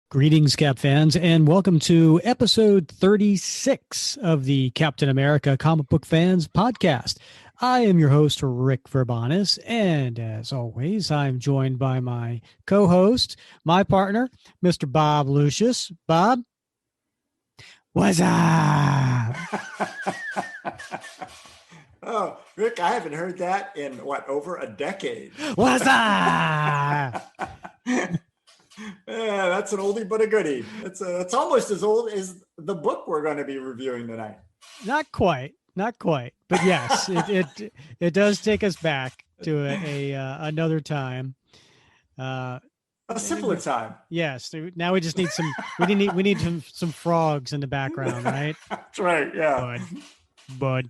Greetings, Cap fans, and welcome to episode 36 of the Captain America Comic Book Fans podcast. I am your host, Rick Verbanis, and as always, I'm joined by my co-host, my partner, Mr. Bob Lucius. Bob, what's up? Oh, Rick, I haven't heard that in, over a decade. What's up? Yeah, that's an oldie but a goodie. It's almost as old as the book we're going to be reviewing tonight. Not quite, but yes, it does take us back to another time, a simpler time. Yes, now we just need some. We need some frogs in the background, right? That's right. Yeah, Bud.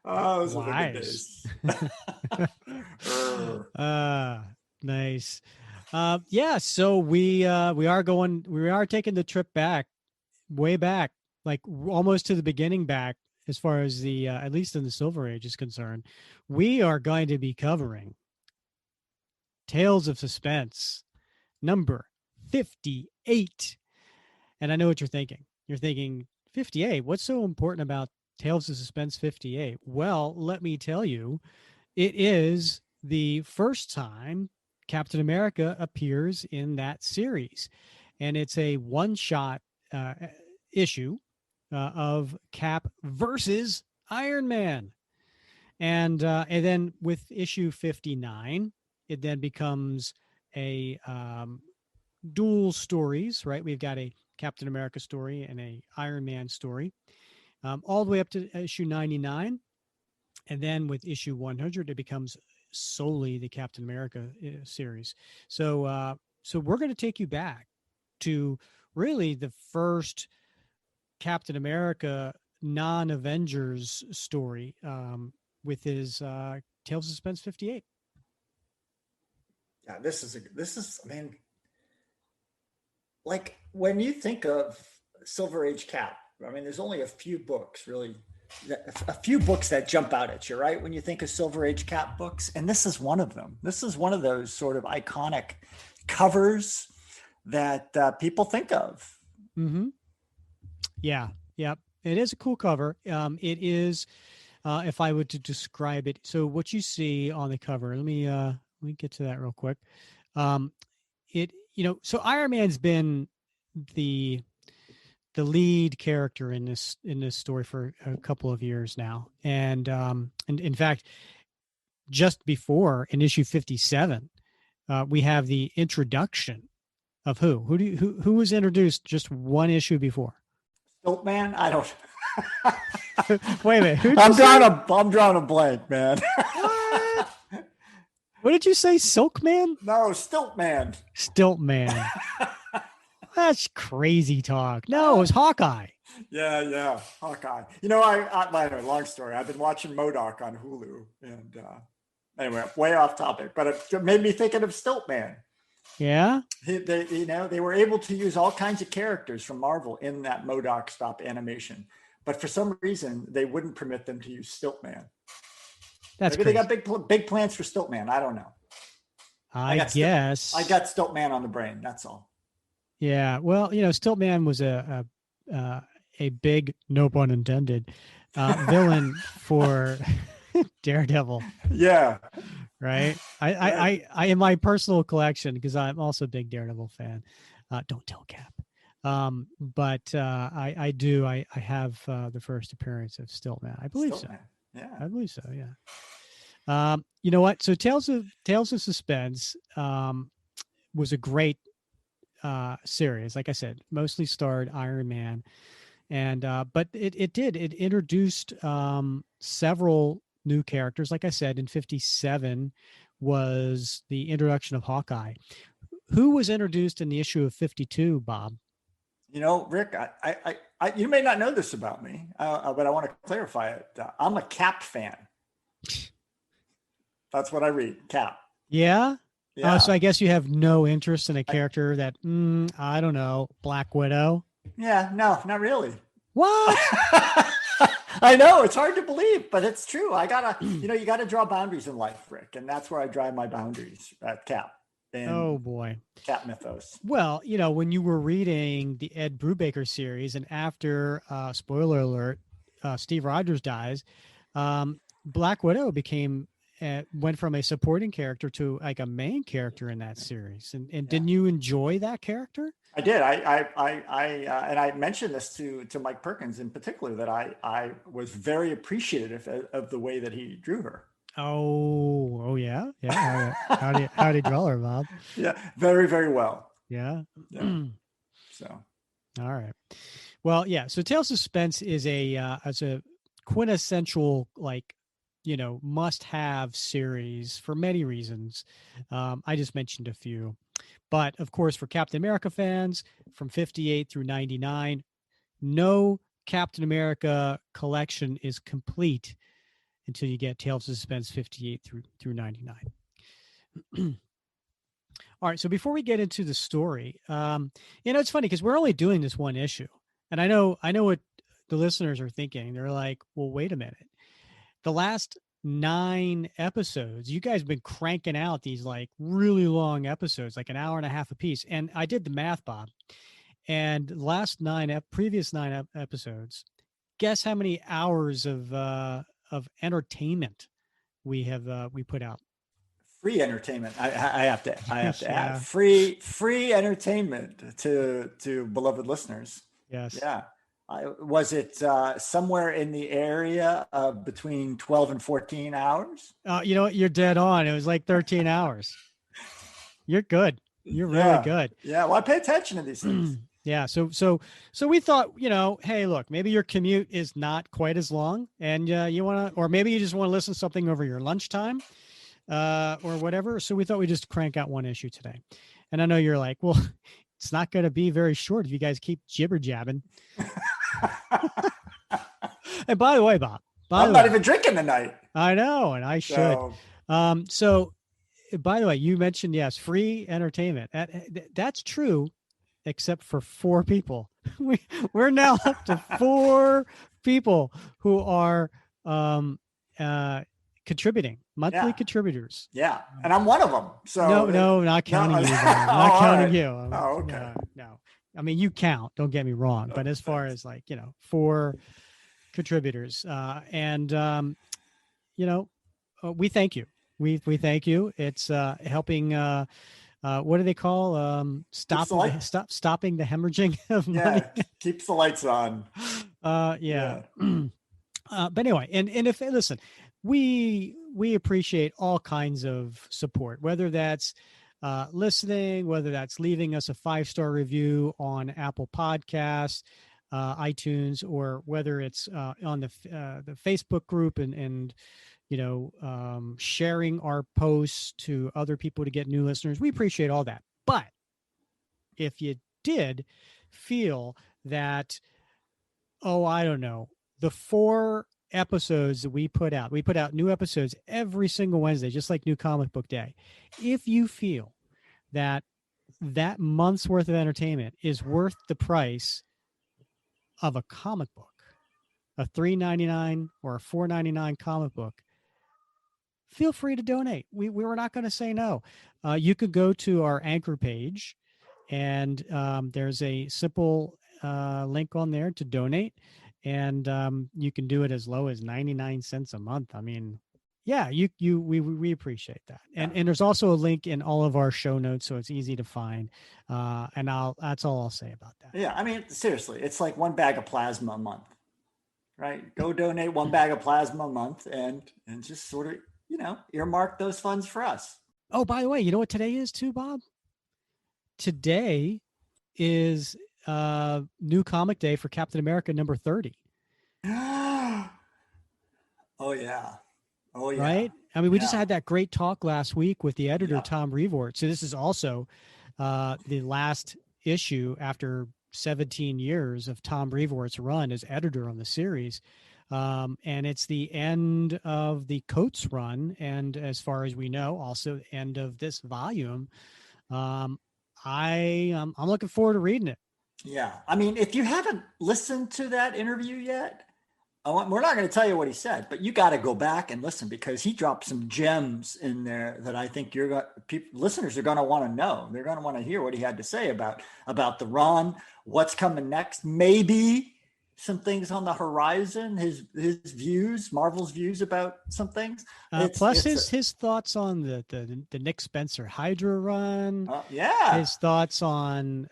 Oh, those were the good days. Nice. Yeah, so we are taking the trip back, way back, like almost to the beginning back, as far as the at least in the Silver Age is concerned. We are going to be covering Tales of Suspense, number 58. And I know what you're thinking. You're thinking, 58? What's so important about Tales of Suspense 58? Well, let me tell you, it is the first time Captain America appears in that series, and it's a one-shot issue of Cap versus Iron Man, and then with issue 59, it then becomes a dual stories. Right, we've got a Captain America story and a Iron Man story, all the way up to issue 99, and then with issue 100, it becomes solely the Captain America series. So we're going to take you back to really the first Captain America non-Avengers story with his Tales of Suspense 58. Yeah, this is I mean, like when you think of Silver Age Cap, I mean, there's only a few books that jump out at you, right? When you think of Silver Age Cap books, and this is one of them. This is one of those sort of iconic covers that people think of. Mm-hmm. Yeah. Yep. It is a cool cover. It is, if I were to describe it. So what you see on the cover, let me get to that real quick. So Iron Man's been the lead character in this story for a couple of years now, and in fact, just before in issue 57, we have the introduction of who was introduced just one issue before. Stilt Man? I don't. Wait a minute. I'm drawing a blank, man. What did you say? Silk Man? No, Stilt Man. Stilt Man. That's crazy talk. No, it was Hawkeye. Yeah, Hawkeye. You know, I long story. I've been watching MODOK on Hulu, and anyway, way off topic, but it made me thinking of Stilt Man. Yeah, they were able to use all kinds of characters from Marvel in that MODOK stop animation, but for some reason they wouldn't permit them to use Stilt Man. That's maybe crazy. They got big plans for Stilt Man. I don't know. I guess I got Stilt Man on the brain. That's all. Yeah, well, Stilt Man was a big, no pun intended, villain for Daredevil. Yeah, right. I in my personal collection, because I'm also a big Daredevil fan. Don't tell Cap. But I do. I have the first appearance of Stilt Man. I believe so. Yeah, I believe so. Yeah. You know what? So Tales of Suspense was a great series. Like I said, mostly starred Iron Man, and but it introduced several new characters. Like I said, in 57 was the introduction of Hawkeye. Who was introduced in the issue of 52, Bob? You know, Rick, I you may not know this about me, but I want to clarify it. I'm a Cap fan. That's what I read, Cap. Yeah? Yeah. So I guess you have no interest in a character that, I don't know, Black Widow? Yeah, no, not really. What? I know it's hard to believe, but it's true. I gotta, you gotta draw boundaries in life, Rick, and that's where I drive my boundaries at Cap Oh and boy. Cap Mythos. Well, when you were reading the Ed Brubaker series, and after spoiler alert, Steve Rogers dies, Black Widow went from a supporting character to like a main character in that series. And Yeah. didn't you enjoy that character? I did. And I mentioned this to Mike Perkins in particular that I was very appreciative of the way that he drew her. Oh yeah, yeah. How do you draw her, Bob? Yeah, very, very well. Yeah. Yeah. So. All right. Well, yeah. So Tales of Suspense is a quintessential must have series for many reasons. I just mentioned a few, but of course for Captain America fans from 58 through 99, no Captain America collection is complete until you get Tales of Suspense 58 through 99. All right. So before we get into the story, it's funny because we're only doing this one issue. And I know what the listeners are thinking. They're like, well, wait a minute. The last 9 episodes, you guys have been cranking out these like really long episodes, like an hour and a half a piece. And I did the math, Bob. And previous 9 episodes, guess how many hours of entertainment we put out? Free entertainment. I have to Yeah. add free entertainment to beloved listeners. Yes. Yeah. Was it somewhere in the area of between 12 and 14 hours? You know what? You're dead on. It was like 13 hours. You're good. You're really good. Yeah. Well, I pay attention to these things. Yeah. So we thought, hey, look, maybe your commute is not quite as long, and you want to, or maybe you just want to listen to something over your lunchtime, or whatever. So we thought we'd just crank out one issue today. And I know you're like, well, it's not going to be very short if you guys keep jibber jabbing. And by the way, Bob, I'm not even drinking tonight. I know, and I should. So by the way, you mentioned, yes, free entertainment. That's true, except for 4 people. We're now up to 4 people who are contributing, monthly contributors. Yeah, and I'm one of them. So no, not counting you. Not counting right. you. Oh, okay. No. I mean, you count. Don't get me wrong. But as far as 4 contributors, we thank you. We thank you. It's helping. What do they call stopping the hemorrhaging of money? Keeps the lights on. Yeah. But anyway, and if listen, we appreciate all kinds of support, whether that's listening, whether that's leaving us a 5-star review on Apple Podcasts, iTunes, or whether it's on the Facebook group and sharing our posts to other people to get new listeners. We appreciate all that. But if you did feel that, I don't know, the 4 episodes that we put out new episodes every single Wednesday, just like New Comic Book Day. If you feel that month's worth of entertainment is worth the price of a comic book, a $3.99 or a $4.99 comic book, feel free to donate. We were not going to say no. You could go to our Anchor page, and there's a simple link on there to donate, and you can do it as low as 99 cents a month. I mean, yeah, we appreciate that. And there's also a link in all of our show notes, so it's easy to find. And that's all I'll say about that. Yeah, I mean, seriously, it's like 1 bag of plasma a month, right? Go donate 1 bag of plasma a month, and just sort of earmark those funds for us. Oh, by the way, you know what today is too, Bob? Today is New Comic Day for Captain America number 30. Oh yeah. Right? I mean, we just had that great talk last week with the editor, Tom Revort. So this is also the last issue after 17 years of Tom Revort's run as editor on the series. And it's the end of the Coates run. And as far as we know, also the end of this volume. I'm looking forward to reading it. Yeah. I mean, if you haven't listened to that interview yet, we're not going to tell you what he said, but you got to go back and listen because he dropped some gems in there that I think listeners are going to want to know. They're going to want to hear what he had to say about the run, what's coming next, maybe some things on the horizon, his views, Marvel's views about some things. Plus his thoughts on the Nick Spencer Hydra run. Yeah. His thoughts on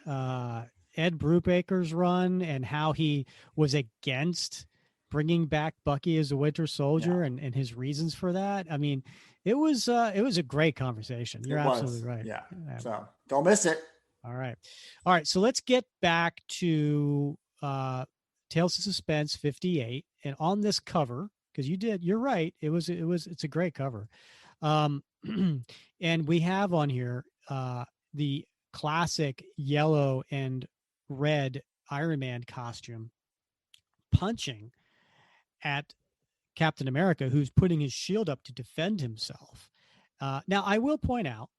Ed Brubaker's run and how he was against bringing back Bucky as a Winter Soldier and his reasons for that. I mean, it was a great conversation. You're absolutely right. Yeah. So don't miss it. All right. So let's get back to Tales of Suspense 58, and on this cover, because you're right. It's a great cover. And we have on here the classic yellow and red Iron Man costume punching at Captain America, who's putting his shield up to defend himself. Now, I will point out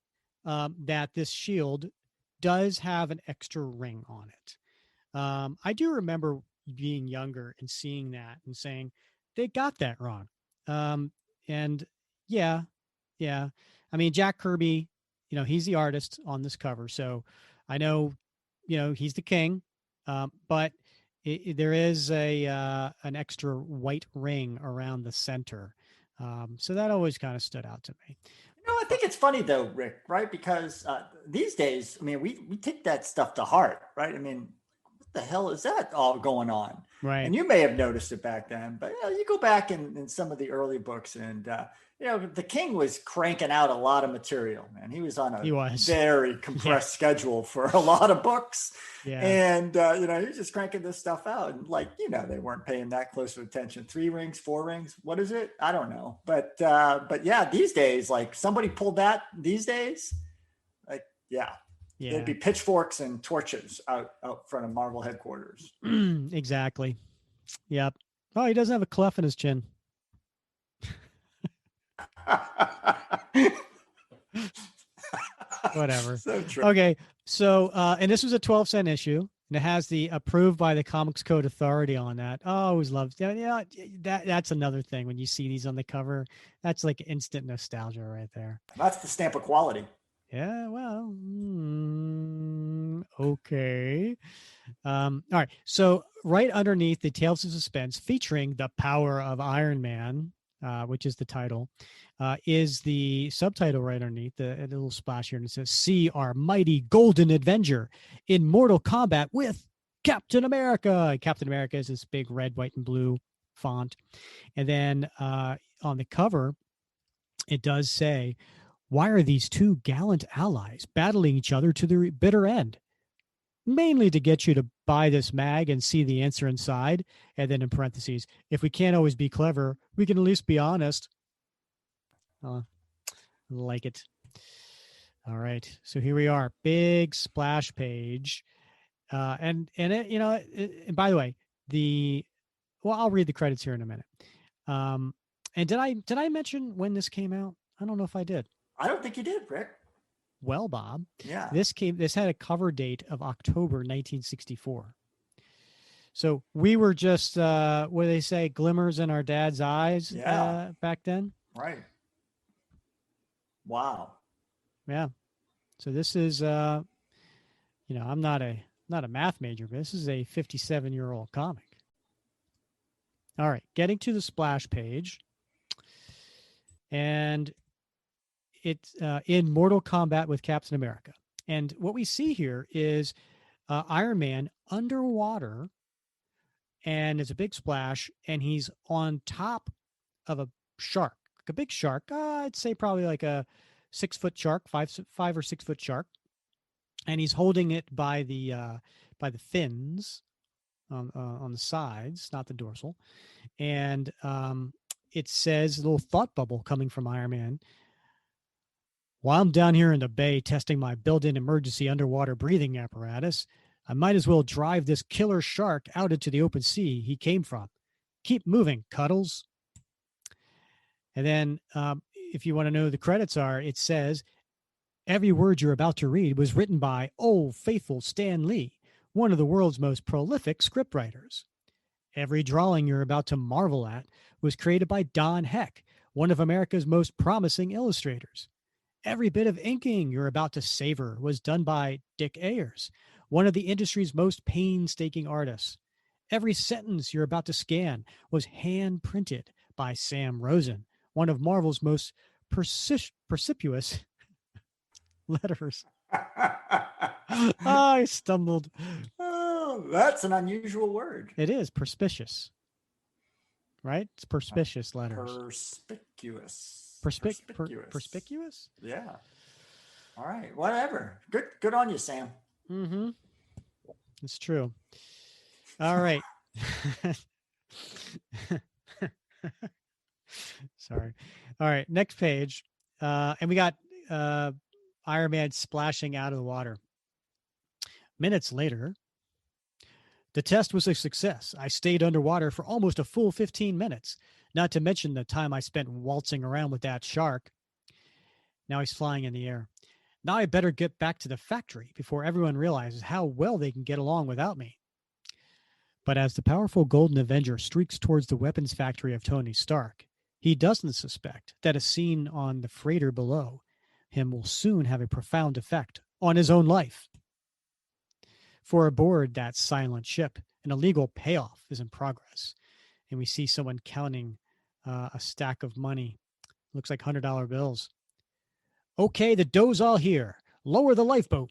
that this shield does have an extra ring on it. I do remember being younger and seeing that and saying, they got that wrong. And yeah. I mean, Jack Kirby, he's the artist on this cover. So I know, he's the king. But there is an extra white ring around the center. So that always kind of stood out to me. I think it's funny though, Rick, right? Because these days, I mean, we take that stuff to heart, right? I mean, what the hell is that all going on? Right. And you may have noticed it back then, but you go back in some of the early books and, the King was cranking out a lot of material, man. He was on a very compressed schedule for a lot of books. Yeah. And, he was just cranking this stuff out. And they weren't paying that close of attention. 3 rings, 4 rings. What is it? I don't know. But yeah, these days, somebody pulled that these days. There'd be pitchforks and torches out front of Marvel headquarters. Exactly. Yep. Oh, he doesn't have a clef in his chin. Whatever. So true. Okay. So, and this was a 12-cent issue, and it has the approved by the Comics Code Authority on that. Oh, I always loved that's another thing. When you see these on the cover, that's like instant nostalgia right there. That's the stamp of quality. Yeah. Well, okay. All right. So right underneath the Tales of Suspense featuring the power of Iron Man, which is the title, is the subtitle right underneath the little splash here. And it says, "See our mighty golden Avenger in mortal combat with Captain America." Captain America is this big red, white, and blue font. And then on the cover, it does say, "Why are these two gallant allies battling each other to the bitter end? Mainly to get you to buy this mag and see the answer inside." And then in parentheses, "If we can't always be clever, we can at least be honest." Like it. All right. So here we are. Big splash page. And it, and by the way, I'll read the credits here in a minute. And did I mention when this came out? I don't know if I did. I don't think you did, Rick. Well, Bob, yeah, this had a cover date of October 1964. So we were just what do they say, glimmers in our dad's eyes back then. Right. Wow. Yeah. So this is I'm not a math major, but this is a 57-year-old comic. All right, getting to the splash page. And it's in mortal combat with Captain America. And what we see here is Iron Man underwater, and it's a big splash, and he's on top of a shark, like a big shark. I'd say probably like a 6-foot shark, 5 or 6 foot shark, and he's holding it by the fins on the sides, not the dorsal, and it says a little thought bubble coming from Iron Man. "While I'm down here in the bay testing my built-in emergency underwater breathing apparatus, I might as well drive this killer shark out into the open sea he came from. Keep moving, Cuddles." And then if you want to know who the credits are, it says, "Every word you're about to read was written by old faithful Stan Lee, one of the world's most prolific scriptwriters." Every drawing you're about to marvel at was created by Don Heck, one of America's most promising illustrators. Every bit of inking you're about to savor was done by Dick Ayers, one of the industry's most painstaking artists. Every sentence you're about to scan was hand printed by Sam Rosen, one of Marvel's most precipitous letterers. Oh, I stumbled. Oh, that's an unusual word. It is perspicuous, right? It's perspicuous letters. Perspicuous? Yeah. All right. Whatever. Good on you, Sam. Mm-hmm. It's true. All right. Sorry. All right. Next page. And we got Iron Man splashing out of the water. Minutes later, the test was a success. I stayed underwater for almost a full 15 minutes, not to mention the time I spent waltzing around with that shark. Now he's flying in the air. Now I better get back to the factory before everyone realizes how well they can get along without me. But as the powerful Golden Avenger streaks towards the weapons factory of Tony Stark, he doesn't suspect that a scene on the freighter below him will soon have a profound effect on his own life. For aboard that silent ship, an illegal payoff is in progress, and we see someone counting a stack of money. Looks like $100 bills. Okay, the dough's all here. Lower the lifeboat.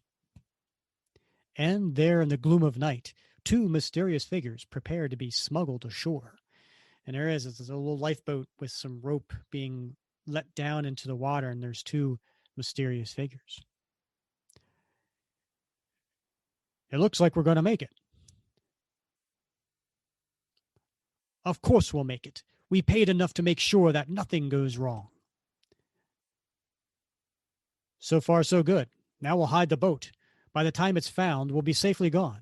And there in the gloom of night, two mysterious figures prepare to be smuggled ashore. And there is a little lifeboat with some rope being let down into the water, and there's two mysterious figures. It looks like we're going to make it. Of course we'll make it. We paid enough to make sure that nothing goes wrong. So far, so good. Now we'll hide the boat. By the time it's found, we'll be safely gone.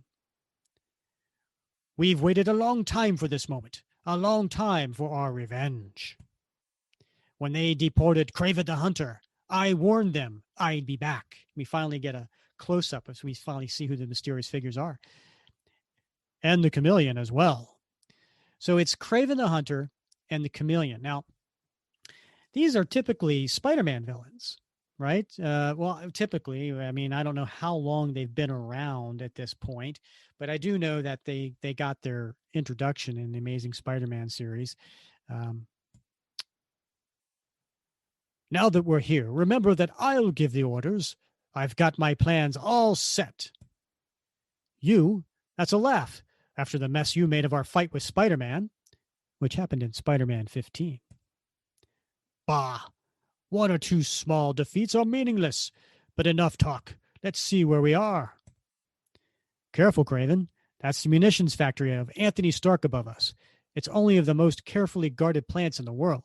We've waited a long time for this moment. A long time for our revenge. When they deported Kraven the Hunter, I warned them I'd be back. We finally get a close-up as we finally see who the mysterious figures are. And the Chameleon as well. So it's Kraven the Hunter and the Chameleon. Now, these are typically Spider-Man villains, right? Well, typically, I mean, I don't know how long they've been around at this point, but I do know that they got their introduction in the Amazing Spider-Man series. Now that we're here, remember that I'll give the orders. I've got my plans all set. You, that's a laugh after the mess you made of our fight with Spider-Man, which happened in Spider-Man 15. Bah! One or two small defeats are meaningless, but enough talk. Let's see where we are. Careful, Kraven. That's the munitions factory of Anthony Stark above us. It's only of the most carefully guarded plants in the world.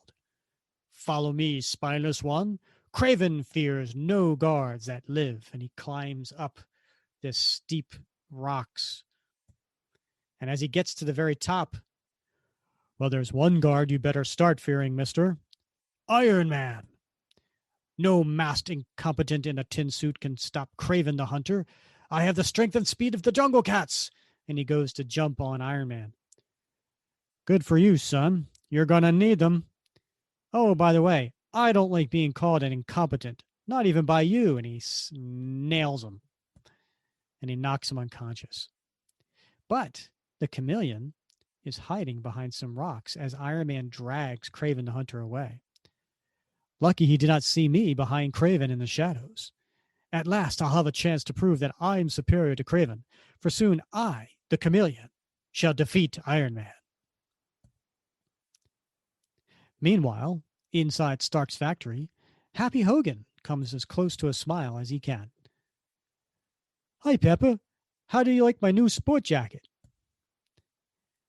Follow me, spineless one. Kraven fears no guards that live, and he climbs up this steep rocks. And as he gets to the very top, well, there's one guard you better start fearing, mister. Iron Man. No masked incompetent in a tin suit can stop Kraven the Hunter. I have the strength and speed of the Jungle Cats. And he goes to jump on Iron Man. Good for you, son. You're going to need them. Oh, by the way, I don't like being called an incompetent. Not even by you. And he nails him. And he knocks him unconscious. But the Chameleon is hiding behind some rocks as Iron Man drags Kraven the Hunter away. Lucky he did not see me behind Kraven in the shadows. At last I'll have a chance to prove that I'm superior to Kraven, for soon I, the Chameleon, shall defeat Iron Man. Meanwhile, inside Stark's factory, Happy Hogan comes as close to a smile as he can. Hi, Pepper. How do you like my new sport jacket?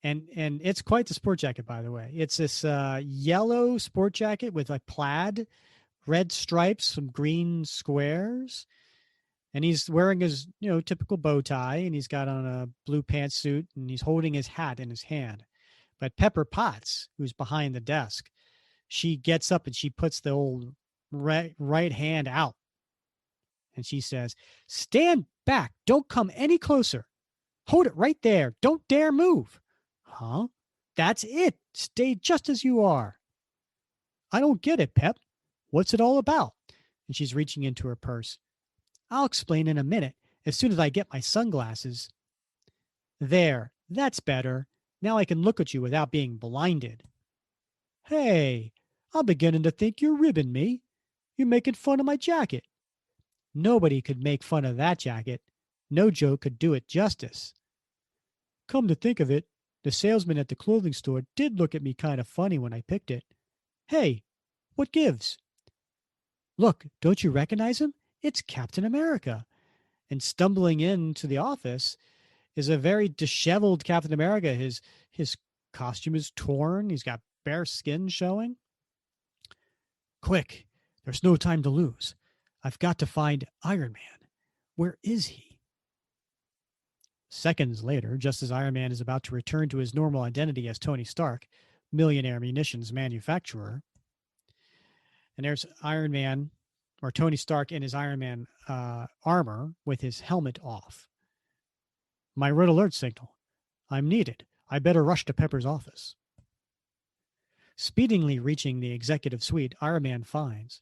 And it's quite the sport jacket, by the way. It's this yellow sport jacket with a plaid, red stripes, some green squares. And he's wearing his, typical bow tie, and he's got on a blue pantsuit, and he's holding his hat in his hand. But Pepper Potts, who's behind the desk, she gets up and she puts the old right hand out. And she says, "Stand back. Don't come any closer. Hold it right there. Don't dare move." Huh? That's it. Stay just as you are. I don't get it, Pep. What's it all about? And she's reaching into her purse. I'll explain in a minute, as soon as I get my sunglasses. There, that's better. Now I can look at you without being blinded. Hey, I'm beginning to think you're ribbing me. You're making fun of my jacket. Nobody could make fun of that jacket. No joke could do it justice. Come to think of it, the salesman at the clothing store did look at me kind of funny when I picked it. Hey, what gives? Look, don't you recognize him? It's Captain America. And stumbling into the office is a very disheveled Captain America. His costume is torn. He's got bare skin showing. Quick, there's no time to lose. I've got to find Iron Man. Where is he? Seconds later, just as Iron Man is about to return to his normal identity as Tony Stark, millionaire munitions manufacturer, and there's Iron Man, or Tony Stark in his Iron Man armor with his helmet off. My red alert signal. I'm needed. I better rush to Pepper's office. Speedingly reaching the executive suite, Iron Man finds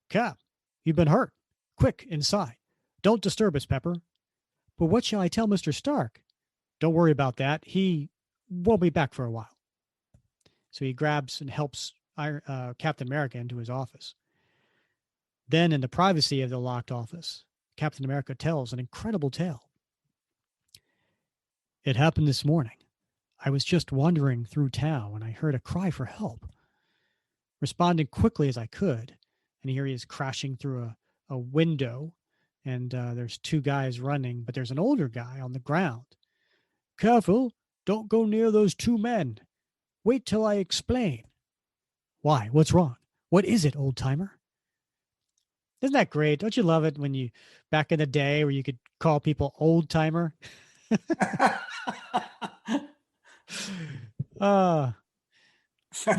Cap, you've been hurt. Quick, inside. Don't disturb us, Pepper. But what shall I tell Mr. Stark? Don't worry about that. He won't be back for a while. So he grabs and helps Captain America into his office. Then, in the privacy of the locked office, Captain America tells an incredible tale. It happened this morning. I was just wandering through town when I heard a cry for help. Responding quickly as I could, and here he is crashing through a window, and there's two guys running, but there's an older guy on the ground. Careful, don't go near those two men. Wait till I explain. Why? What's wrong? What is it, old timer? Isn't that great? Don't you love it when you, back in the day where you could call people old timer? You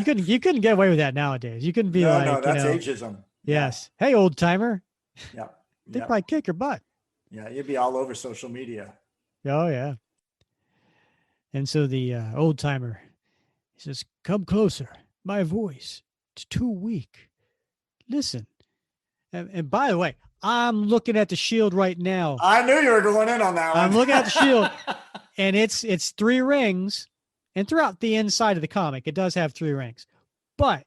couldn't get away with that nowadays. You couldn't be no, that's ageism. Yes. Yeah. Hey, old timer. Yeah. They probably kick your butt. Yeah, you'd be all over social media. Oh, yeah. And so the old timer, he says, come closer. My voice, it's too weak. Listen. And by the way, I'm looking at the shield right now. I knew you were going in on that one. I'm looking at the shield, and it's 3 rings. And throughout the inside of the comic, it does have 3 rings. But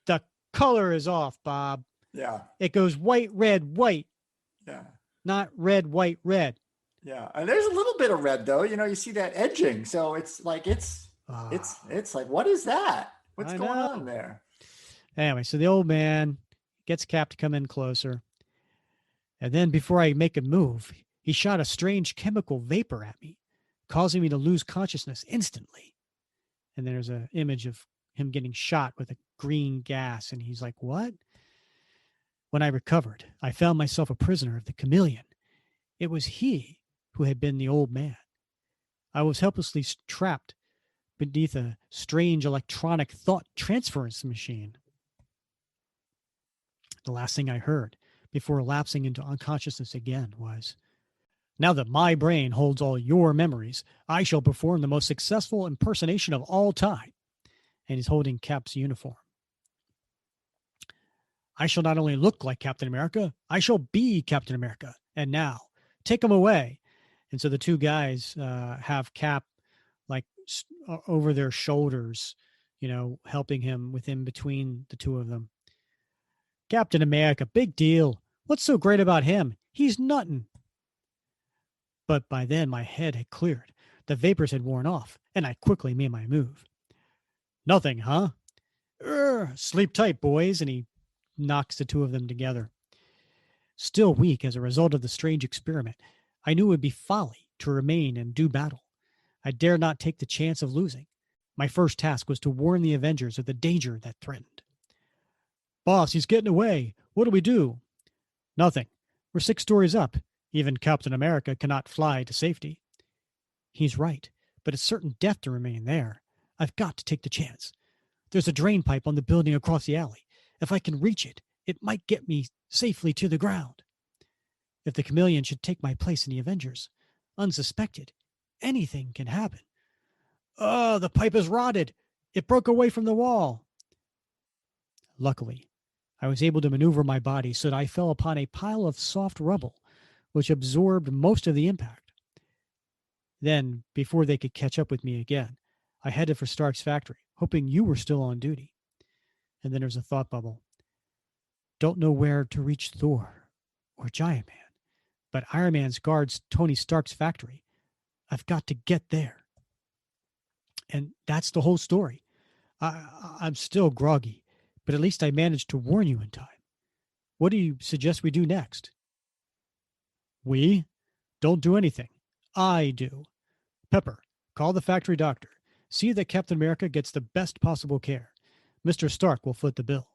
the color is off, Bob. Yeah. It goes white, red, white. Yeah. Not red, white, red. Yeah. And there's a little bit of red, though. You see that edging. So it's like, it's like, what is that? What's going on there? Anyway, so the old man gets Cap to come in closer. And then before I make a move, he shot a strange chemical vapor at me, causing me to lose consciousness instantly. And there's an image of him getting shot with a green gas. And he's like, what? When I recovered, I found myself a prisoner of the Chameleon. It was he who had been the old man. I was helplessly trapped beneath a strange electronic thought transference machine. The last thing I heard before lapsing into unconsciousness again was, now that my brain holds all your memories, I shall perform the most successful impersonation of all time. And he's holding Cap's uniform. I shall not only look like Captain America, I shall be Captain America. And now, take him away. And so the two guys have Cap like over their shoulders, helping him within between the two of them. Captain America, big deal. What's so great about him? He's nuttin'. But by then my head had cleared. The vapors had worn off, and I quickly made my move. Nothing, huh? Sleep tight, boys, and he knocks the two of them together. Still weak as a result of the strange experiment, I knew it would be folly to remain and do battle. I dared not take the chance of losing. My first task was to warn the Avengers of the danger that threatened. Boss, he's getting away. What do we do? Nothing. We're 6 stories up. Even Captain America cannot fly to safety. He's right, but it's certain death to remain there. I've got to take the chance. There's a drain pipe on the building across the alley. If I can reach it, it might get me safely to the ground. If the Chameleon should take my place in the Avengers, unsuspected, anything can happen. Oh, the pipe is rotted. It broke away from the wall. Luckily, I was able to maneuver my body so that I fell upon a pile of soft rubble, which absorbed most of the impact. Then, before they could catch up with me again, I headed for Stark's factory, hoping you were still on duty. And then there's a thought bubble. Don't know where to reach Thor or Giant Man, but Iron Man's guards Tony Stark's factory. I've got to get there. And that's the whole story. I'm still groggy, but at least I managed to warn you in time. What do you suggest we do next? We don't do anything. I do. Pepper, call the factory doctor. See that Captain America gets the best possible care. Mr. Stark will foot the bill.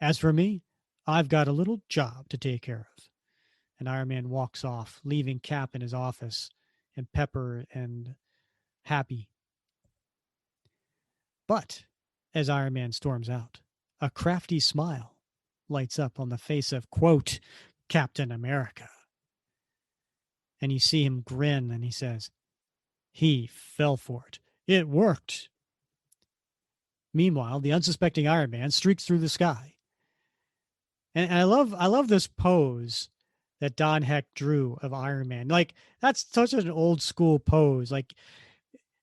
As for me, I've got a little job to take care of. And Iron Man walks off, leaving Cap in his office and Pepper and Happy. But as Iron Man storms out, a crafty smile lights up on the face of, quote, Captain America. And you see him grin and he says, he fell for it. It worked. Meanwhile, the unsuspecting Iron Man streaks through the sky. And I love this pose that Don Heck drew of Iron Man. Like, that's such an old school pose. Like,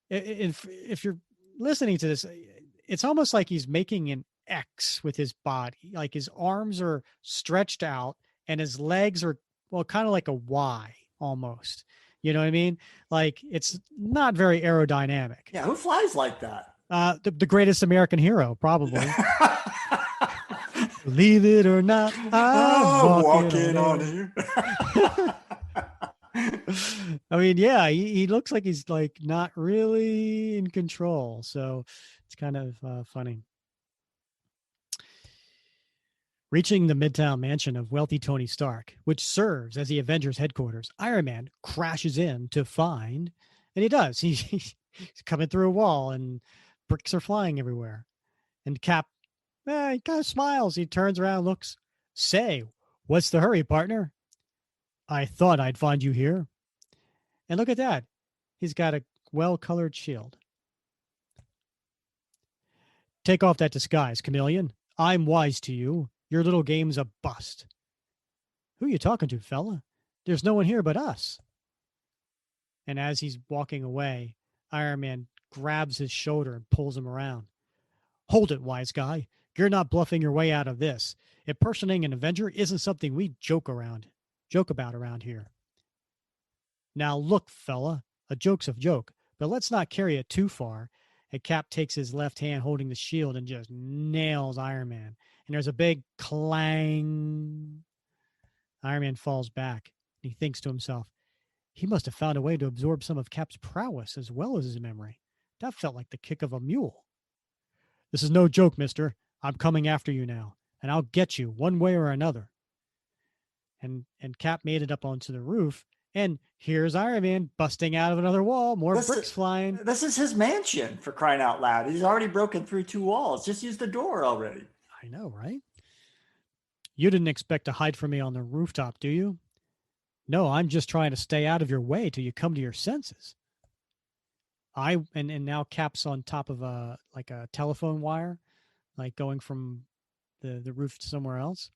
if you're listening to this, it's almost like he's making an X with his body. Like his arms are stretched out and his legs are, well, kind of like a Y almost. You know what I mean? Like it's not very aerodynamic. Yeah, who flies like that? The greatest American hero, probably. Believe it or not, I'm walking on air. I mean, yeah, he looks like he's like not really in control. So it's kind of funny. Reaching the Midtown mansion of wealthy Tony Stark, which serves as the Avengers headquarters, Iron Man crashes in to find, and he does. He's coming through a wall and bricks are flying everywhere. And Cap, he kind of smiles. He turns around, looks, say, what's the hurry, partner? I thought I'd find you here. And look at that. He's got a well-colored shield. Take off that disguise, Chameleon. I'm wise to you. Your little game's a bust. Who you talking to, fella? There's no one here but us. And as he's walking away, Iron Man grabs his shoulder and pulls him around. Hold it, wise guy. You're not bluffing your way out of this. Impersonating an Avenger isn't something we joke about around here. Now look, fella, a joke's a joke, but let's not carry it too far. And Cap takes his left hand holding the shield and just nails Iron Man. And there's a big clang. Iron Man falls back. And he thinks to himself, he must have found a way to absorb some of Cap's prowess as well as his memory. That felt like the kick of a mule. This is no joke, mister. I'm coming after you now, and I'll get you one way or another. And Cap made it up onto the roof, and here's Iron Man busting out of another wall, more bricks flying. This is his mansion, for crying out loud. He's already broken through 2 walls. Just use the door already. I know, right? You didn't expect to hide from me on the rooftop, do you? No, I'm just trying to stay out of your way till you come to your senses. And now Cap's on top of a telephone wire, like going from the roof to somewhere else.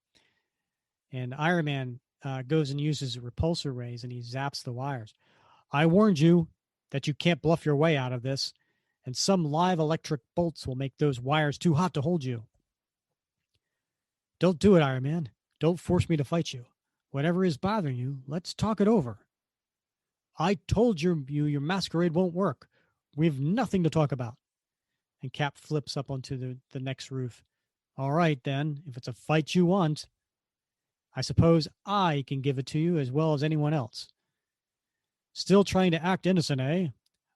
And Iron Man goes and uses repulsor rays and he zaps the wires. I warned you that you can't bluff your way out of this, and some live electric bolts will make those wires too hot to hold you. Don't do it, Iron Man. Don't force me to fight you. Whatever is bothering you, let's talk it over. I told you your masquerade won't work. We've nothing to talk about. And Cap flips up onto the next roof. All right, then, if it's a fight you want, I suppose I can give it to you as well as anyone else. Still trying to act innocent, eh?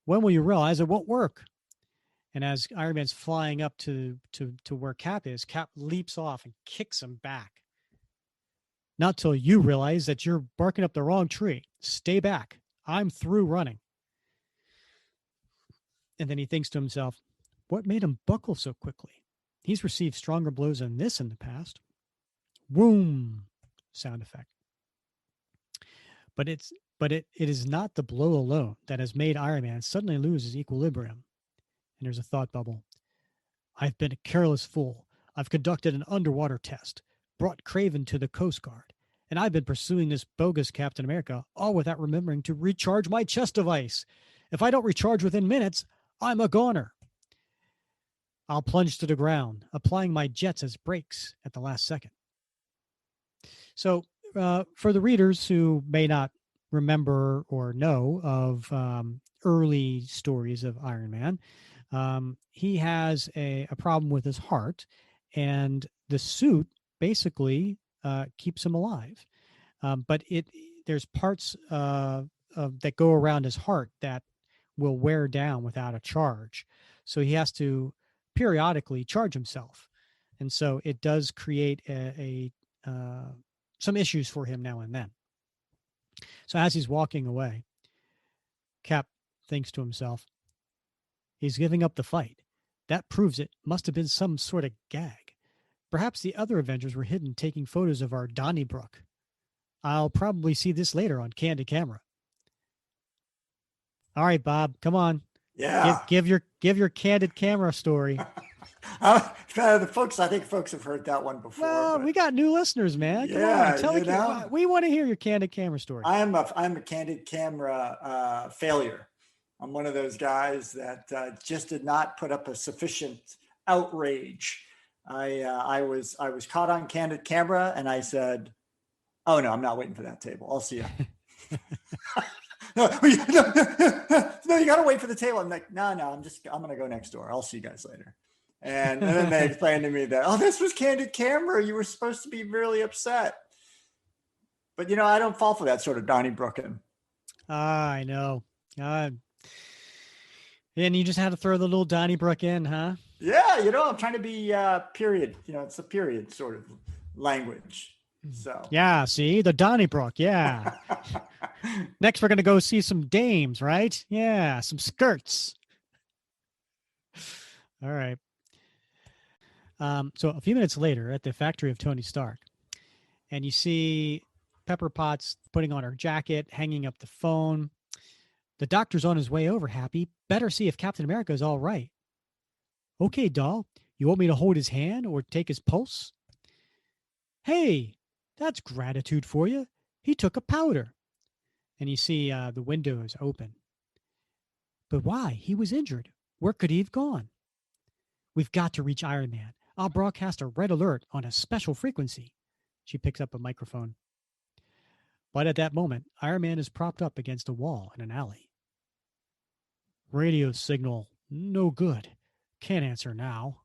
When will you realize it won't work? And as Iron Man's flying up to where Cap is, Cap leaps off and kicks him back. Not till you realize that you're barking up the wrong tree. Stay back. I'm through running. And then he thinks to himself, what made him buckle so quickly? He's received stronger blows than this in the past. Whoom! Sound effect. But it is not the blow alone that has made Iron Man suddenly lose his equilibrium. And there's a thought bubble. I've been a careless fool. I've conducted an underwater test, brought Kraven to the Coast Guard, and I've been pursuing this bogus Captain America, all without remembering to recharge my chest device. If I don't recharge within minutes, I'm a goner. I'll plunge to the ground, applying my jets as brakes at the last second. So, for the readers who may not remember or know of early stories of Iron Man, he has a problem with his heart, and the suit basically keeps him alive. But there's parts that go around his heart that will wear down without a charge, so he has to periodically charge himself, and so it does create some issues for him now and then. So as he's walking away, Cap thinks to himself, he's giving up the fight. That proves it must have been some sort of gag. Perhaps the other Avengers were hidden taking photos of our Donnybrook. I'll probably see this later on candid camera. All right, Bob, come on. Yeah. Give your candid camera story. The folks, I think folks have heard that one before. Well, we got new listeners, man. Come on, tell we want to hear your candid camera story. I'm a candid camera failure. I'm one of those guys that just did not put up a sufficient outrage. I was caught on candid camera, and I said, "Oh no, I'm not waiting for that table. I'll see you." No, you got to wait for the table. I'm like, no, I'm going to go next door. I'll see you guys later. And then they explained to me that, oh, this was candid camera. You were supposed to be really upset. But, I don't fall for that sort of Donnybrooking. I know. And you just had to throw the little Donnybrook in, huh? Yeah, I'm trying to be period. It's a period sort of language. So yeah, see the Donnybrook. Yeah. Next, we're gonna go see some dames, right? Yeah, some skirts. All right. So a few minutes later, at the factory of Tony Stark, and you see Pepper Potts putting on her jacket, hanging up the phone. The doctor's on his way over. Happy. Better see if Captain America is all right. Okay, doll. You want me to hold his hand or take his pulse? Hey, that's gratitude for you. He took a powder. And you see the windows open. But why? He was injured. Where could he have gone? We've got to reach Iron Man. I'll broadcast a red alert on a special frequency. She picks up a microphone. But at that moment, Iron Man is propped up against a wall in an alley. Radio signal, no good. Can't answer now.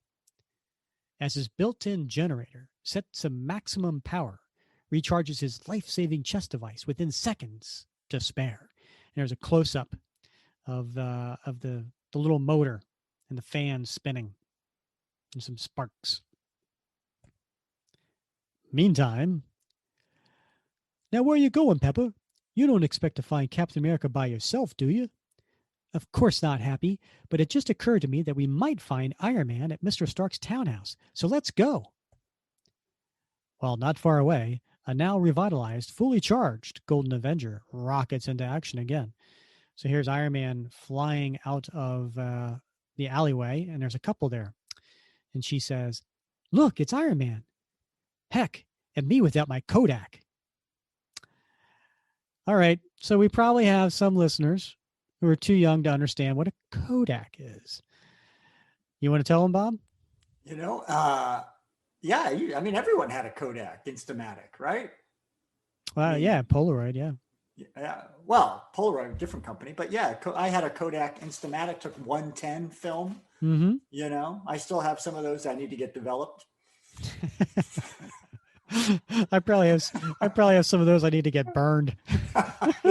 As his built-in generator, set to maximum power, recharges his life-saving chest device within seconds to spare. And there's a close-up of the little motor and the fan spinning and some sparks. Meantime, now where are you going, Pepper? You don't expect to find Captain America by yourself, do you? Of course not, Happy, but it just occurred to me that we might find Iron Man at Mr. Stark's townhouse, so let's go. Well, not far away, a now revitalized, fully charged Golden Avenger rockets into action again. So here's Iron Man flying out of the alleyway, and there's a couple there. And she says, "Look, it's Iron Man. Heck, and me without my Kodak." All right, so we probably have some listeners who are too young to understand what a Kodak is. You want to tell them, Bob? Yeah, everyone had a Kodak Instamatic, right? Yeah, Polaroid, yeah. Yeah, well, Polaroid, different company, but yeah, I had a Kodak Instamatic, took 110 film. Mm-hmm. I still have some of those I need to get developed. I probably have some of those I need to get burned.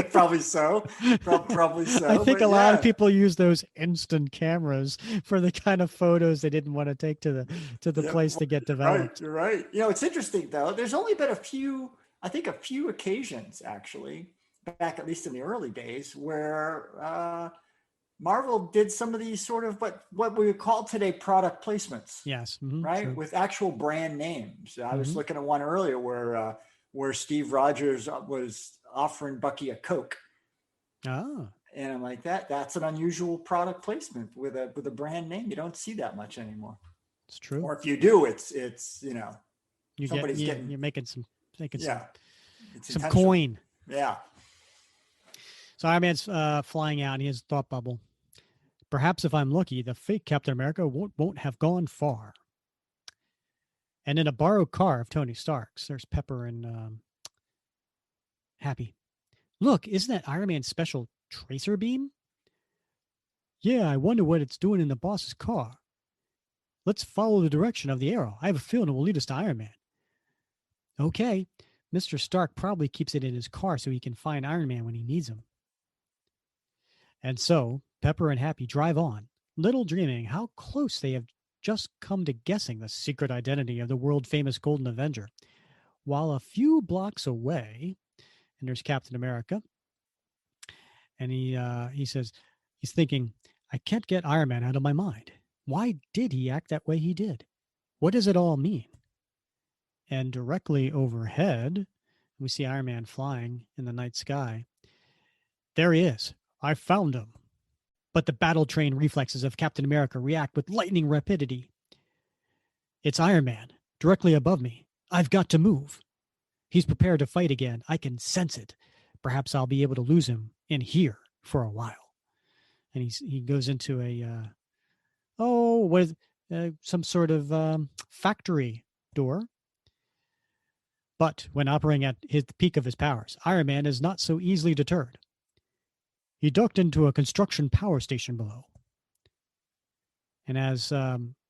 Probably so. Probably so. I think a lot of people use those instant cameras for the kind of photos they didn't want to take to the place to get developed. You're right. It's interesting though. There's only been a few occasions actually, back at least in the early days, where Marvel did some of these sort of what we would call today product placements. Yes. Mm-hmm, right. True. With actual brand names. I was looking at one earlier where Steve Rogers was offering Bucky a Coke. Oh. And I'm like, that's an unusual product placement with a brand name. You don't see that much anymore. It's true. Or if you do, it's somebody's getting, You're making yeah, it's some intentional. coin. Yeah. So Iron Man's flying out. And he has a thought bubble. Perhaps if I'm lucky, the fake Captain America won't have gone far. And in a borrowed car of Tony Stark's, there's Pepper and Happy. Look, isn't that Iron Man's special tracer beam? Yeah, I wonder what it's doing in the boss's car. Let's follow the direction of the arrow. I have a feeling it will lead us to Iron Man. Okay. Mr. Stark probably keeps it in his car so he can find Iron Man when he needs him. And so, Pepper and Happy drive on, little dreaming how close they have just come to guessing the secret identity of the world-famous Golden Avenger. While a few blocks away, and there's Captain America, and he says, he's thinking, I can't get Iron Man out of my mind. Why did he act that way he did? What does it all mean? And directly overhead, we see Iron Man flying in the night sky. There he is. I found him. But the battle trained reflexes of Captain America react with lightning rapidity. It's Iron Man, directly above me. I've got to move. He's prepared to fight again. I can sense it. Perhaps I'll be able to lose him in here for a while. And he goes into some sort of factory door. But when operating at the peak of his powers, Iron Man is not so easily deterred. He ducked into a construction power station below. And as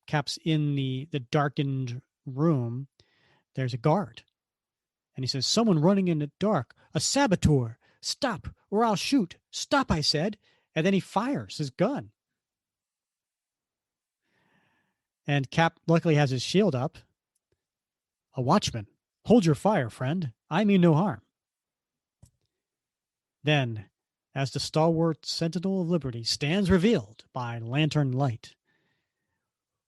Cap's in the darkened room, there's a guard. And he says, someone running in the dark, a saboteur. Stop, or I'll shoot. Stop, I said. And then he fires his gun. And Cap luckily has his shield up. A watchman. Hold your fire, friend. I mean no harm. Then, as the stalwart Sentinel of Liberty stands revealed by lantern light.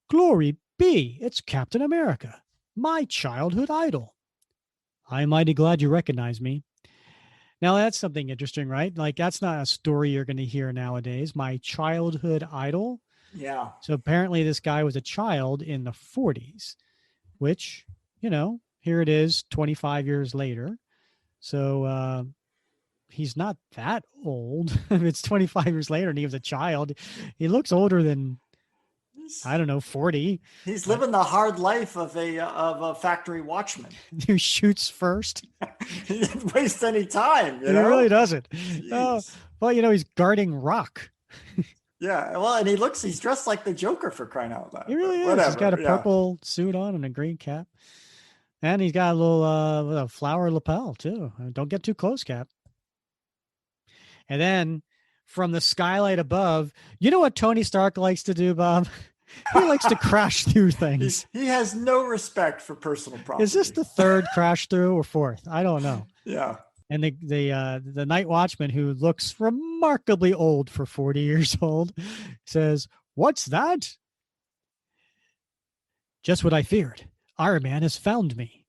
Glory be, it's Captain America, my childhood idol. I'm mighty glad you recognize me. Now, that's something interesting, right? Like, that's not a story you're going to hear nowadays. My childhood idol. Yeah. So apparently this guy was a child in the 40s, which, here it is 25 years later. So he's not that old. It's 25 years later and he was a child. He looks older than, I don't know, 40. He's living the hard life of a factory watchman Who shoots first. He didn't waste any time. He really doesn't. Well, he's guarding rock. Yeah, well, and he's dressed like the Joker, for crying out loud. He really is. Whatever. He's got a purple suit on and a green cap. And he's got a little flower lapel, too. Don't get too close, Cap. And then from the skylight above, you know what Tony Stark likes to do, Bob? He likes to crash through things. He has no respect for personal property. Is this the third crash through or fourth? I don't know. Yeah. And the night watchman, who looks remarkably old for 40 years old, says, "What's that?" Just what I feared. Iron Man has found me.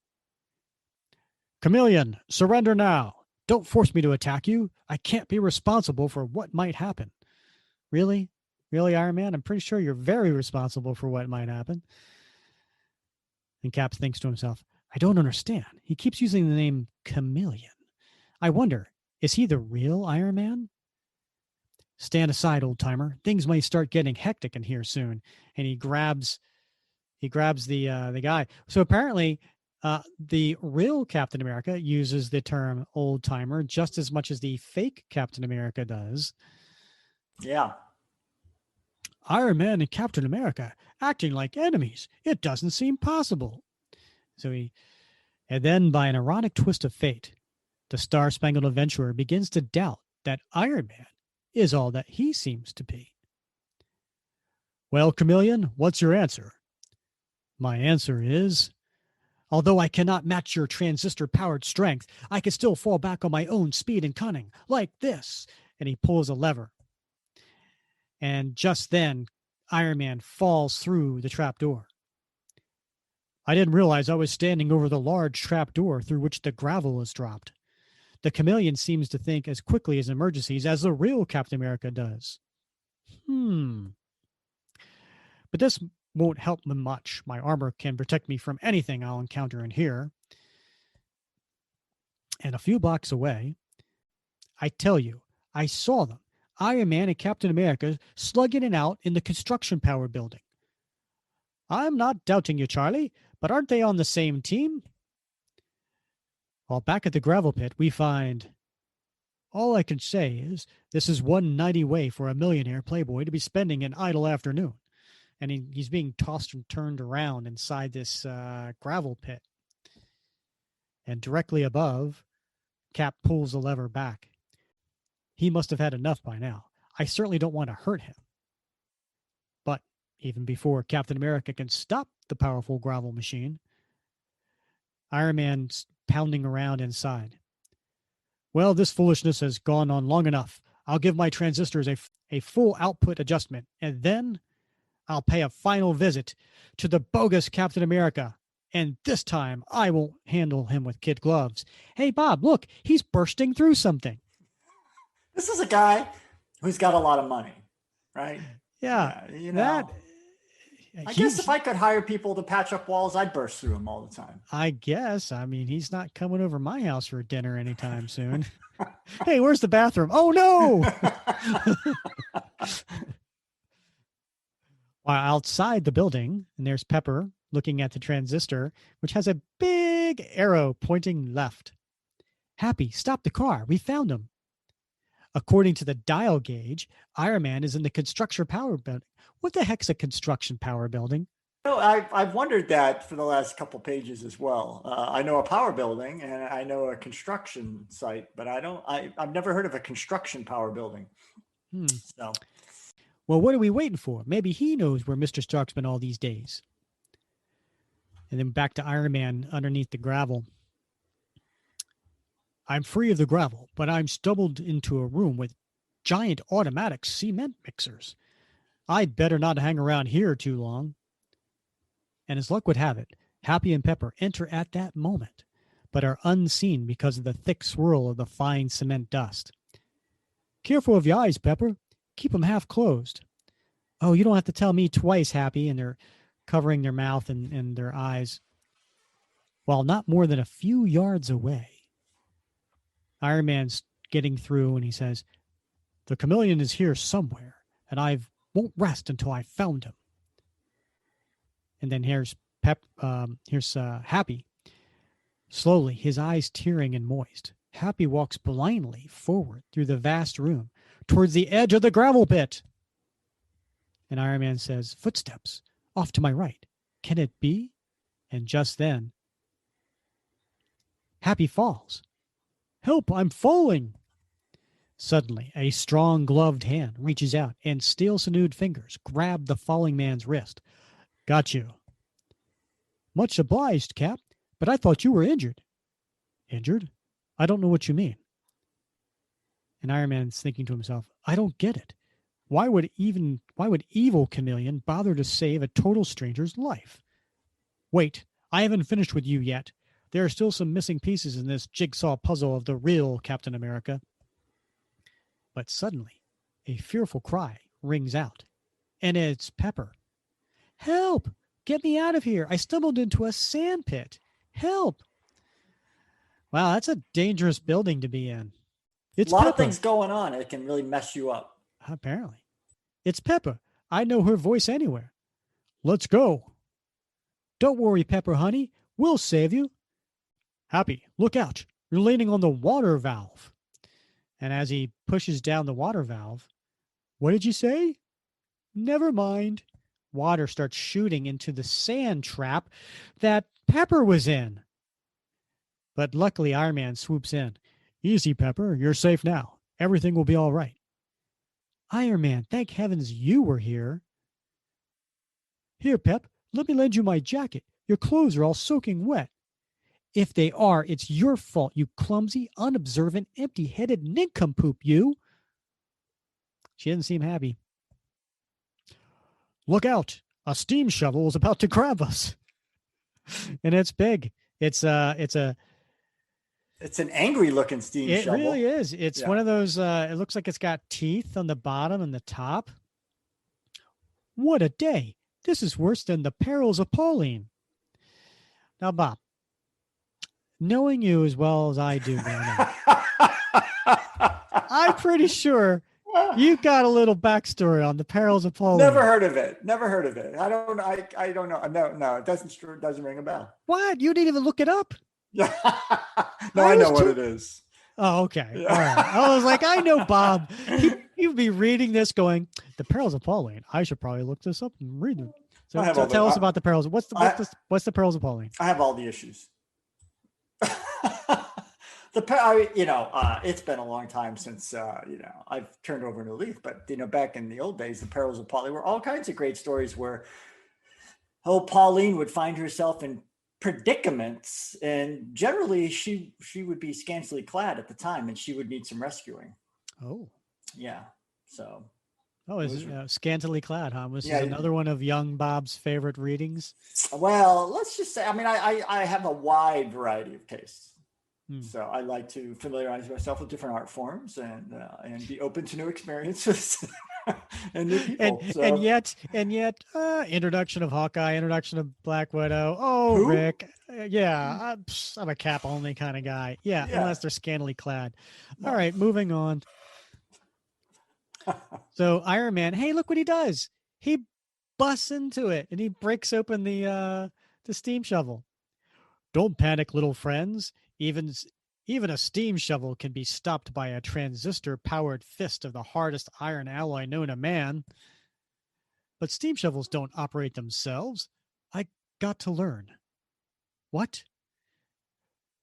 Chameleon, surrender now. Don't force me to attack you. I can't be responsible for what might happen. Really? Really, Iron Man? I'm pretty sure you're very responsible for what might happen. And Cap thinks to himself, I don't understand. He keeps using the name Chameleon. I wonder, is he the real Iron Man? Stand aside, old timer. Things may start getting hectic in here soon. And he grabs the guy. So apparently, the real Captain America uses the term old timer just as much as the fake Captain America does. Yeah. Iron Man and Captain America acting like enemies. It doesn't seem possible. And then by an ironic twist of fate, the Star-Spangled Adventurer begins to doubt that Iron Man is all that he seems to be. Well, Chameleon, what's your answer? My answer is, although I cannot match your transistor-powered strength, I can still fall back on my own speed and cunning, like this. And he pulls a lever. And just then, Iron Man falls through the trapdoor. I didn't realize I was standing over the large trapdoor through which the gravel is dropped. The Chameleon seems to think as quickly as emergencies as the real Captain America does. But this won't help me much. My armor can protect me from anything I'll encounter in here. And a few blocks away, I tell you, I saw them, Iron Man and Captain America, slugging it out in the construction power building. I'm not doubting you, Charlie, but aren't they on the same team? While back at the gravel pit, we find. All I can say is this is one nighty way for a millionaire playboy to be spending an idle afternoon. And he's being tossed and turned around inside this gravel pit. And directly above, Cap pulls the lever back. He must have had enough by now. I certainly don't want to hurt him. But even before Captain America can stop the powerful gravel machine, Iron Man's pounding around inside. Well, this foolishness has gone on long enough. I'll give my transistors a full output adjustment, and then I'll pay a final visit to the bogus Captain America. And this time, I won't handle him with kid gloves. Hey, Bob, look, he's bursting through something. This is a guy who's got a lot of money, right? Yeah, you know. I guess if I could hire people to patch up walls, I'd burst through them all the time. I guess. I mean, he's not coming over my house for dinner anytime soon. Hey, where's the bathroom? Oh, no. While outside the building, and there's Pepper looking at the transistor, which has a big arrow pointing left. Happy, stop the car. We found him. According to the dial gauge, Iron Man is in the construction power building. What the heck's a construction power building? No, I've wondered that for the last couple pages as well. I know a power building and I know a construction site, but I've never heard of a construction power building. So, well, what are we waiting for? Maybe he knows where Mr. Stark's been all these days. And then back to Iron Man underneath the gravel. I'm free of the gravel, but I'm stumbled into a room with giant automatic cement mixers. I'd better not hang around here too long. And as luck would have it, Happy and Pepper enter at that moment, but are unseen because of the thick swirl of the fine cement dust. Careful of your eyes, Pepper. Keep them half closed. Oh, you don't have to tell me twice, Happy, and they're covering their mouth and their eyes. While not more than a few yards away, Iron Man's getting through and he says, the Chameleon is here somewhere, and I won't rest until I've found him. And then here's Happy. Slowly, his eyes tearing and moist, Happy walks blindly forward through the vast room towards the edge of the gravel pit. And Iron Man says, footsteps off to my right. Can it be? And just then, Happy falls. Help, I'm falling. Suddenly, a strong gloved hand reaches out and steel-sinewed fingers grab the falling man's wrist. Got you. Much obliged, Cap, but I thought you were injured. Injured? I don't know what you mean. And Iron Man's thinking to himself, I don't get it. Why would evil Chameleon bother to save a total stranger's life? Wait, I haven't finished with you yet. There are still some missing pieces in this jigsaw puzzle of the real Captain America. But suddenly, a fearful cry rings out, and it's Pepper. Help! Get me out of here. I stumbled into a sand pit. Help! Wow, that's a dangerous building to be in. It's a lot of things going on. It can really mess you up. Apparently. It's Pepper. I know her voice anywhere. Let's go. Don't worry, Pepper, honey. We'll save you. Happy, look out. You're leaning on the water valve. And as he pushes down the water valve, what did you say? Never mind. Water starts shooting into the sand trap that Pepper was in. But luckily, Iron Man swoops in. Easy, Pepper. You're safe now. Everything will be all right. Iron Man, thank heavens you were here. Here, Pep, let me lend you my jacket. Your clothes are all soaking wet. If they are, it's your fault, you clumsy, unobservant, empty-headed nincompoop, you. She doesn't seem happy. Look out. A steam shovel is about to grab us. And it's big. It's a It's an angry looking steam It really shovel. is. It's Yeah. one of those, it looks like it's got teeth on the bottom and the top. What a day. This is worse than the perils of Pauline. Now, Bob, knowing you as well as I do now, I'm pretty sure you've got a little backstory on the perils of Never Pauline. heard of it. Never heard of it. I don't know. No, it doesn't ring a bell. What? You didn't even look it up? No, I I know was what too. it is. Oh, okay. Yeah. All right. I was like, I know Bob. He'd be reading this going, the perils of Pauline. I should probably look this up and read it. I So, have so all the tell us about the perils. I, What's the perils of Pauline? I have all the issues. It's been a long time since I've turned over a new leaf, but back in the old days, the perils of Pauline were all kinds of great stories where Pauline would find herself in predicaments, and generally she would be scantily clad at the time, and she would need some rescuing. Oh. Yeah. So. Oh, is it scantily clad, huh? This is Yeah. another one of young Bob's favorite readings. Well, let's just say, I have a wide variety of tastes. Hmm. So I like to familiarize myself with different art forms and be open to new experiences and new people. And yet, introduction of Hawkeye, introduction of Black Widow. Oh, Who? Rick, yeah, I'm a cap only kind of guy. Yeah, Yeah. unless they're scantily clad. No. All right, moving on. So Iron Man, hey, look what he does. He busts into it and he breaks open the steam shovel. Don't panic, little friends. Even a steam shovel can be stopped by a transistor-powered fist of the hardest iron alloy known to man. But steam shovels don't operate themselves. I got to learn. What?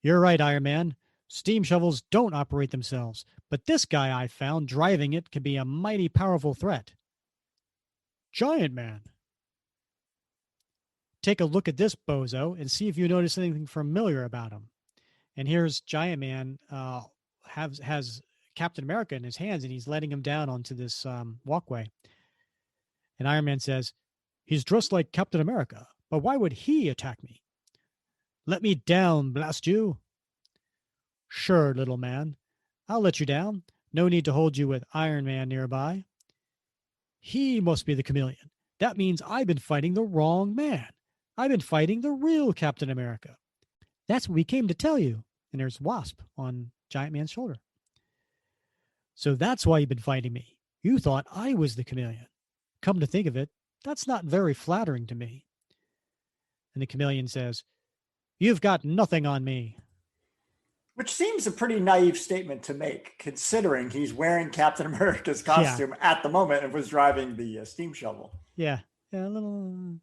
You're right, Iron Man. Steam shovels don't operate themselves, but this guy I found driving it can be a mighty powerful threat. Giant Man. Take a look at this bozo and see if you notice anything familiar about him. And here's Giant Man has Captain America in his hands, and he's letting him down onto this walkway. And Iron Man says, he's dressed like Captain America, but why would he attack me? Let me down, blast you. Sure, little man. I'll let you down. No need to hold you with Iron Man nearby. He must be the Chameleon. That means I've been fighting the wrong man. I've been fighting the real Captain America. That's what we came to tell you. And there's Wasp on Giant Man's shoulder. So that's why you've been fighting me. You thought I was the Chameleon. Come to think of it, that's not very flattering to me. And the Chameleon says, you've got nothing on me. Which seems a pretty naive statement to make, considering he's wearing Captain America's costume at the moment and was driving the steam shovel. Yeah. A little.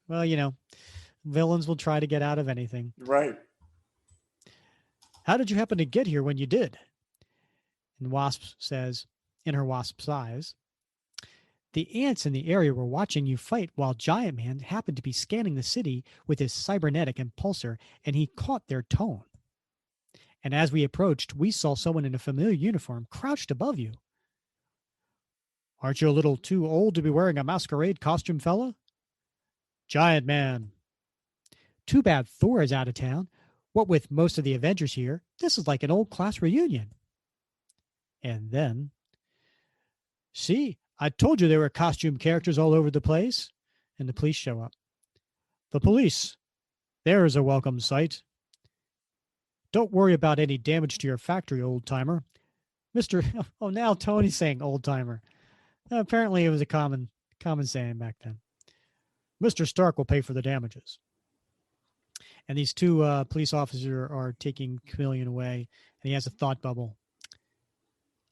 Well, villains will try to get out of anything. Right. How did you happen to get here when you did? And Wasp says, in her wasp's eyes, the ants in the area were watching you fight while Giant Man happened to be scanning the city with his cybernetic impulsor, and he caught their tone. And as we approached, we saw someone in a familiar uniform crouched above you. Aren't you a little too old to be wearing a masquerade costume, fella? Giant Man. Too bad Thor is out of town. What with most of the Avengers here, this is like an old class reunion. And then, see, I told you there were costume characters all over the place. And the police show up. The police. There's a welcome sight. Don't worry about any damage to your factory, old-timer. Oh, now Tony's saying old-timer. Apparently it was a common saying back then. Mr. Stark will pay for the damages. And these two police officers are taking Chameleon away, and he has a thought bubble.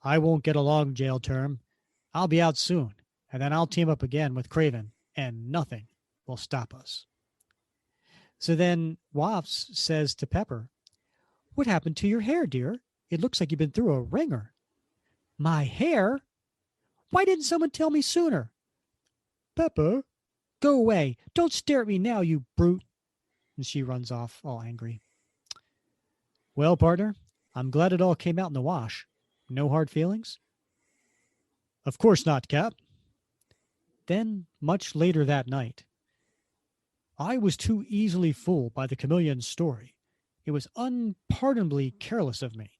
I won't get a long jail term. I'll be out soon, and then I'll team up again with Kraven, and nothing will stop us. So then Wasp says to Pepper, what happened to your hair, dear? It looks like you've been through a ringer. My hair? Why didn't someone tell me sooner? Pepper, go away. Don't stare at me now, you brute. And she runs off all angry. Well, partner, I'm glad it all came out in the wash. No hard feelings? Of course not, Cap. Then, much later that night, I was too easily fooled by the Chameleon's story. It was unpardonably careless of me.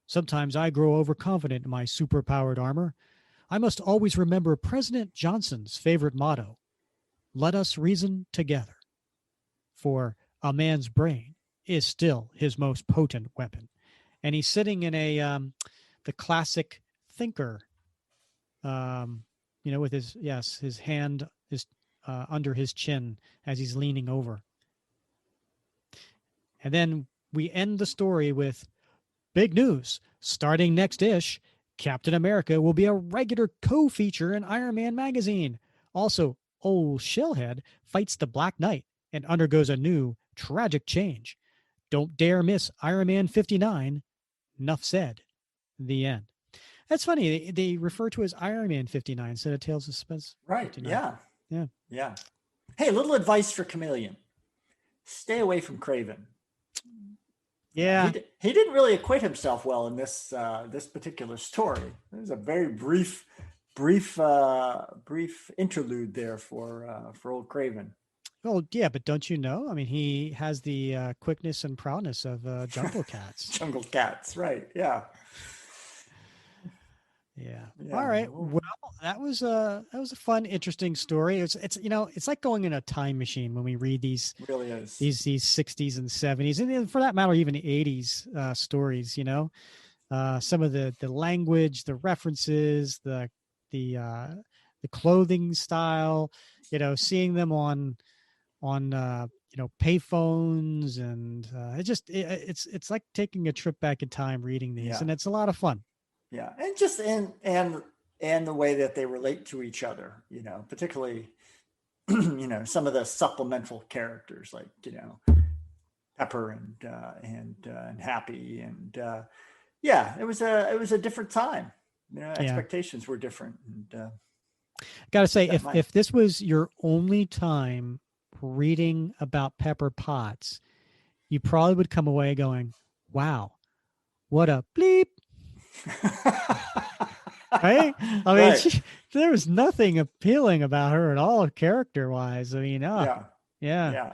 Sometimes I grow overconfident in my superpowered armor. I must always remember President Johnson's favorite motto: let us reason together. For a man's brain is still his most potent weapon. And he's sitting in the classic thinker, with his hand is under his chin as he's leaning over. And then we end the story with big news. Starting next ish, Captain America will be a regular co-feature in Iron Man magazine. Also, old Shellhead fights the Black Knight and undergoes a new tragic change. Don't dare miss Iron Man 59. Enough said. The end. That's funny. They refer to it as Iron Man 59 instead of Tales of Suspense. Right. 59. Yeah. Yeah. Yeah. Hey, little advice for Chameleon. Stay away from Kraven. Yeah. He didn't really acquit himself well in this particular story. There's a very brief interlude there for old Kraven. Oh, yeah, but don't you know? I mean, he has the quickness and prowess of jungle cats. Jungle cats, right? Yeah. Yeah. All right. Well, that was a fun, interesting story. It's like going in a time machine when we read these. It really is. These 60s and 70s, and for that matter, even the 80s stories. Some of the language, the references, the clothing style. Seeing them on payphones, and it's like taking a trip back in time reading these, and it's a lot of fun. Yeah, and just and the way that they relate to each other, particularly some of the supplemental characters like Pepper and Happy, and it was a different time. Expectations were different. And gotta say, if this was your only time reading about Pepper Potts, you probably would come away going, "Wow, what a bleep." Right? I mean, there was nothing appealing about her at all, character-wise. I mean, yeah,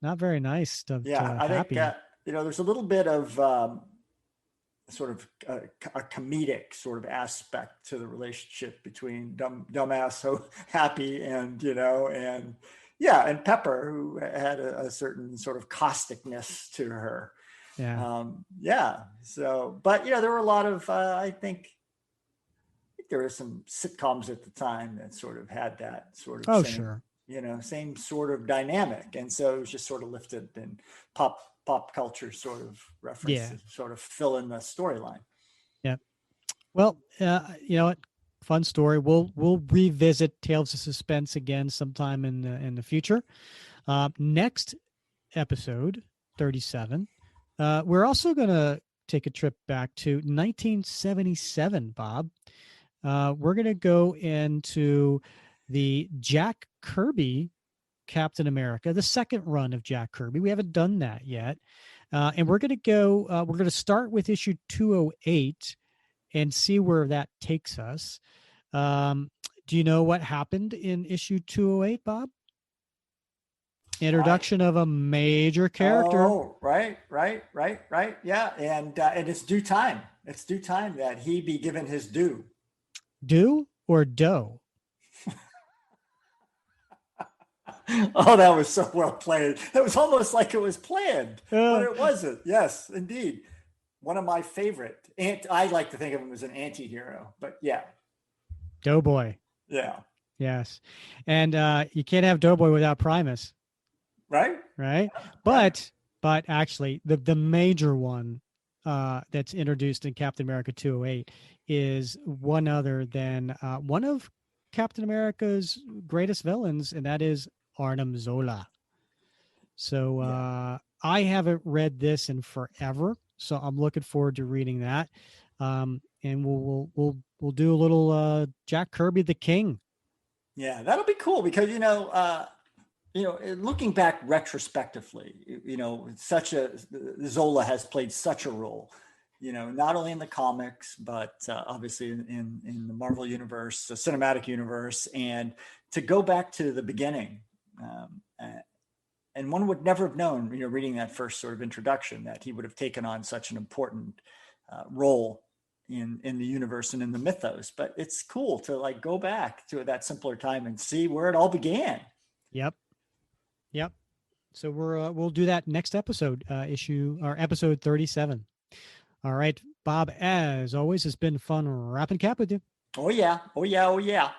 not very nice. I Happy. think there's a little bit of sort of a comedic sort of aspect to the relationship between dumbass Happy and and Pepper, who had a certain sort of causticness to her. So, but there were a lot of I think there were some sitcoms at the time that sort of had that sort of same sort of dynamic, and so it was just sort of lifted and pop culture sort of reference to sort of fill in the storyline. Yeah. Well, fun story. We'll revisit Tales of Suspense again sometime in the future. Next episode 37. We're also going to take a trip back to 1977, Bob. We're going to go into the Jack Kirby Captain America, the second run of Jack Kirby. We haven't done that yet. And we're going to start with issue 208 and see where that takes us. Do you know what happened in issue 208, Bob? Introduction of a major character. Oh, right. Yeah. And it's due time. It's due time that he be given his due. Do or dough? Oh, that was so well played. It was almost like it was planned, but it wasn't. Yes, indeed. One of my favorite. I like to think of him as an anti-hero, but yeah. Doughboy. Yeah. Yes. And you can't have Doughboy without Primus. Right. But actually, the major one that's introduced in Captain America 208 is one other than one of Captain America's greatest villains, and that is Arnim Zola. So I haven't read this in forever, so I'm looking forward to reading that. And we'll do a little Jack Kirby the King. Yeah, that'll be cool because looking back retrospectively, Zola has played such a role, not only in the comics, but obviously in the Marvel universe, the cinematic universe, and to go back to the beginning, And one would never have known, reading that first sort of introduction, that he would have taken on such an important role in the universe and in the mythos. But it's cool to like go back to that simpler time and see where it all began. Yep. Yep. So we'll do that next episode, episode 37. All right, Bob. As always, it's been fun wrapping cap with you. Oh yeah. Oh yeah. Oh yeah.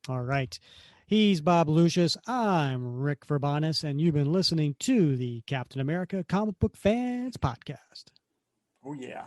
All right. He's Bob Lucius. I'm Rick Verbanis, and you've been listening to the Captain America Comic Book Fans Podcast. Oh yeah.